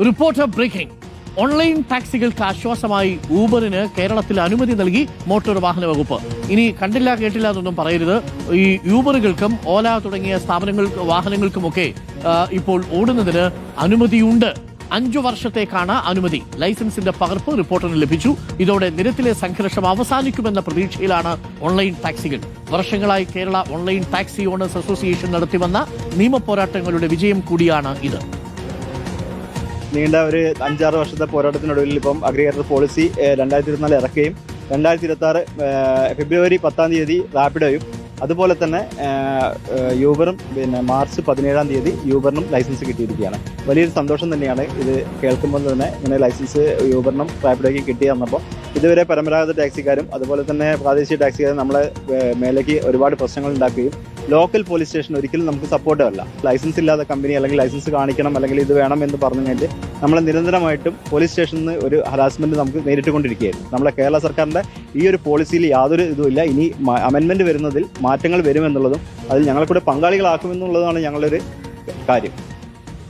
Reporter breaking. Online ടാക്സികൾക്ക് ആശ്വാസമായി ഊബറിന് കേരളത്തിൽ അനുമതി നൽകി മോട്ടോർ വാഹന വകുപ്പ്. ഇനി കണ്ടില്ല കേട്ടില്ല എന്നൊന്നും പറയരുത്. ഈ യൂബറുകൾക്കും ഓല തുടങ്ങിയ വാഹനങ്ങൾക്കുമൊക്കെ ഇപ്പോൾ ഓടുന്നതിന് അനുമതിയുണ്ട്. 5 വർഷത്തേക്കാണ് അനുമതി. ലൈസൻസിന്റെ പകർപ്പ് റിപ്പോർട്ടറിന് ലഭിച്ചു. ഇതോടെ നിരത്തിലെ സംഘർഷം അവസാനിക്കുമെന്ന പ്രതീക്ഷയിലാണ് ഓൺലൈൻ ടാക്സികൾ. വർഷങ്ങളായി Kerala online taxi owners association നടത്തിവന്ന നിയമപോരാട്ടങ്ങളുടെ വിജയം കൂടിയാണ് ഇത്. നീണ്ട ഒരു 5-6 വർഷത്തെ പോരാട്ടത്തിനൊടുവിൽ ഇപ്പം അഗ്രിഗേറ്റർ പോളിസി 2024 ഇറക്കുകയും 2026 ഫെബ്രുവരി 10-ാം തീയതി റാപ്പിഡോയും അതുപോലെ തന്നെ യൂബറും മാർച്ച് 17-ാം തീയതി യൂബറിനും ലൈസൻസ് കിട്ടിയിരിക്കുകയാണ്. വലിയൊരു സന്തോഷം തന്നെയാണ് ഇത് കേൾക്കുമ്പോൾ തന്നെ. ഇങ്ങനെ ലൈസൻസ് യൂബറിനും റാപ്പിഡോയ്ക്ക് കിട്ടി തന്നപ്പോൾ ഇതുവരെ പരമ്പരാഗത ടാക്സിക്കാരും അതുപോലെ തന്നെ പ്രാദേശിക ടാക്സിക്കാരും നമ്മളെ മേലേക്ക് ഒരുപാട് പ്രശ്നങ്ങൾ ഉണ്ടാക്കുകയും ലോക്കൽ പോലീസ് സ്റ്റേഷൻ ഒരിക്കലും നമുക്ക് സപ്പോർട്ടല്ല. ലൈസൻസ് ഇല്ലാത്ത കമ്പനി അല്ലെങ്കിൽ ലൈസൻസ് കാണിക്കണം അല്ലെങ്കിൽ ഇത് വേണം എന്ന് പറഞ്ഞു കഴിഞ്ഞിട്ട് നമ്മളെ നിരന്തരമായിട്ടും പോലീസ് സ്റ്റേഷനിൽ നിന്ന് ഒരു ഹരാസ്മെന്റ് നമുക്ക് നേരിട്ടുകൊണ്ടിരിക്കുകയായിരുന്നു. നമ്മളെ കേരള സർക്കാരിന്റെ ഈ ഒരു പോളിസിയിൽ യാതൊരു ഇതുമില്ല. ഇനി അമെൻമെന്റ് വരുന്നതിൽ മാറ്റങ്ങൾ വരുമെന്നുള്ളതും അതിൽ ഞങ്ങളെ കൂടെ പങ്കാളികളാക്കുമെന്നുള്ളതാണ് ഞങ്ങളുടെ ഒരു കാര്യം.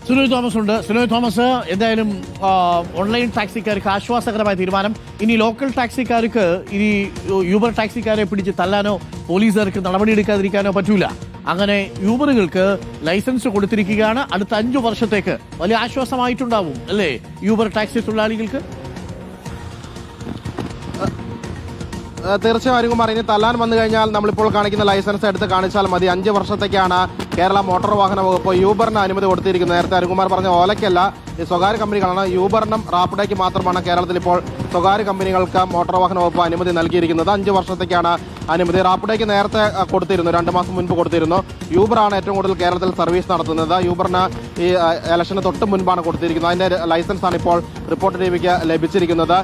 സുനോയ് തോമസ് ഉണ്ട്. സുനോയ് തോമസ്, എന്തായാലും ഓൺലൈൻ ടാക്സിക്കാർക്ക് ആശ്വാസകരമായ തീരുമാനം. ഇനി ലോക്കൽ ടാക്സിക്കാർക്ക് ഇനി യൂബർ ടാക്സിക്കാരെ പിടിച്ച് തല്ലാനോ പോലീസുകാർക്ക് നടപടിയെടുക്കാതിരിക്കാനോ പറ്റൂല. അങ്ങനെ യൂബറുകൾക്ക് ലൈസൻസ് കൊടുത്തിരിക്കുകയാണ്. അടുത്ത 5 വർഷത്തേക്ക് വലിയ ആശ്വാസമായിട്ടുണ്ടാവും അല്ലേ യൂബർ ടാക്സി തൊഴിലാളികൾക്ക്? തീർച്ചയായും അരുകുമാർ, ഇനി തല്ലാൻ വന്നു കഴിഞ്ഞാൽ നമ്മളിപ്പോൾ കാണിക്കുന്ന ലൈസൻസ് എടുത്ത് കാണിച്ചാൽ മതി. 5 വർഷത്തേക്കാണ് കേരള മോട്ടോർ വാഹന വകുപ്പ് യൂബറിന് അനുമതി കൊടുത്തിരിക്കുന്നത്. നേരത്തെ അരുകുമാർ പറഞ്ഞ ഓലയ്ക്കല്ല, ഈ സ്വകാര്യ കമ്പനികളാണ്. യൂബറിനും റാപ്പിഡോയ്ക്ക് മാത്രമാണ് കേരളത്തിൽ ഇപ്പോൾ സ്വകാര്യ കമ്പനികൾക്ക് മോട്ടോർ വാഹന വകുപ്പ് അനുമതി നൽകിയിരിക്കുന്നത്. 5 വർഷത്തേക്കാണ് അനുമതി. റാപ്പിഡോയ്ക്ക് നേരത്തെ കൊടുത്തിരുന്നു, 2 മാസം മുൻപ് കൊടുത്തിരുന്നു. യൂബറാണ് ഏറ്റവും കൂടുതൽ കേരളത്തിൽ സർവീസ് നടത്തുന്നത്. യൂബറിന് ഈ ഇലക്ഷന് തൊട്ട് മുൻപാണ് കൊടുത്തിരിക്കുന്നത്. അതിന്റെ ലൈസൻസാണ് ഇപ്പോൾ റിപ്പോർട്ട് ടിവിക്ക് ലഭിച്ചിരിക്കുന്നത്.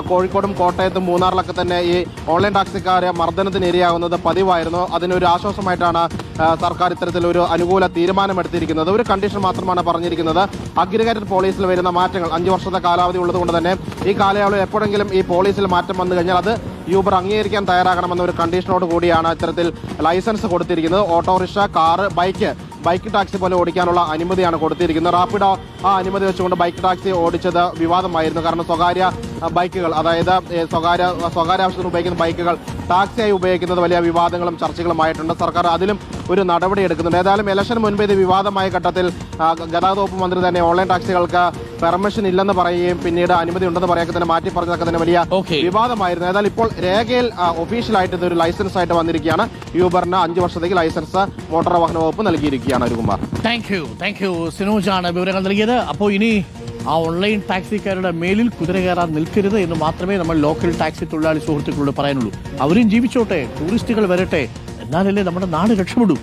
കോഴിക്കോടും കോട്ടയത്തും മൂന്നാറിലൊക്കെ തന്നെ ഈ ഓൺലൈൻ ടാക്സിക്കാരെ മർദ്ദനത്തിന് ഇരയാകുന്നത് പതിവായിരുന്നു. അതിനൊരു ആശ്വാസമായിട്ടാണ് സർക്കാർ ഇത്തരത്തിലൊരു അനുകൂല തീരുമാനമെടുത്തിരിക്കുന്നത്. ഒരു കണ്ടീഷൻ മാത്രമാണ് പറഞ്ഞിരിക്കുന്നത്. അഗ്രിഗേറ്റഡ് പോളിസിൽ വരുന്ന മാറ്റങ്ങൾ 5 വർഷത്തെ കാലാവധി ഉള്ളതുകൊണ്ട് തന്നെ ഈ കാലയളവിൽ എപ്പോഴെങ്കിലും ഈ പോളിസിൽ മാറ്റം വന്നു കഴിഞ്ഞാൽ അത് യൂബർ അംഗീകരിക്കാൻ തയ്യാറാകണമെന്ന ഒരു കണ്ടീഷനോട് കൂടിയാണ് ഇത്തരത്തിൽ ലൈസൻസ് കൊടുത്തിരിക്കുന്നത്. ഓട്ടോറിക്ഷ, കാറ്, ബൈക്ക് ടാക്സി പോലെ ഓടിക്കാനുള്ള അനുമതിയാണ് കൊടുത്തിരിക്കുന്നത്. റാപ്പിഡോ ആ അനുമതി വെച്ചുകൊണ്ട് ബൈക്ക് ടാക്സി ഓടിച്ചത് വിവാദമായിരുന്നു. കാരണം സ്വകാര്യ ബൈക്കുകൾ, അതായത് സ്വകാര്യ ആവശ്യത്തിന് ഉപയോഗിക്കുന്ന ബൈക്കുകൾ ടാക്സിയായി ഉപയോഗിക്കുന്നത് വലിയ വിവാദങ്ങളും ചർച്ചകളുമായിട്ടുണ്ട്. സർക്കാർ അതിലും ഒരു നടപടി എടുക്കുന്നുണ്ട്. ഏതായാലും ഇലക്ഷന് മുൻപ് ഇത് വിവാദമായ ഘട്ടത്തിൽ ഗതാഗത വകുപ്പ് മന്ത്രി തന്നെ ഓൺലൈൻ ടാക്സികൾക്ക് പെർമിഷൻ ഇല്ലെന്ന് പറയുകയും പിന്നീട് അനുമതി ഉണ്ടെന്ന് പറയുക തന്നെ മാറ്റി പറഞ്ഞതൊക്കെ തന്നെ വലിയ വിവാദമായിരുന്നു. ഏതായാലും ഇപ്പോൾ രേഖയിൽ ഒഫീഷ്യലായിട്ട് ഇതൊരു ലൈസൻസ് ആയിട്ട് വന്നിരിക്കുകയാണ്. യൂബറിന് 5 വർഷത്തേക്ക് ലൈസൻസ് മോട്ടോർ വാഹന വകുപ്പ് നൽകിയിരിക്കുകയാണ്. അരുകുമാർ, താങ്ക് യു സിനോജാണ് വിവരങ്ങൾ നൽകിയത്. അപ്പോൾ ഇനി ആ ഓൺലൈൻ ടാക്സിക്കാരുടെ മേലിൽ കുതിര കയറാൻ നിൽക്കരുത് എന്ന് മാത്രമേ നമ്മൾ ലോക്കൽ ടാക്സി തൊഴിലാളി സുഹൃത്തുക്കളോട് പറയാനുള്ളൂ. അവരും ജീവിച്ചോട്ടെ, ടൂറിസ്റ്റുകൾ വരട്ടെ, എന്നാലല്ലേ നമ്മുടെ നാട് രക്ഷപ്പെടൂ.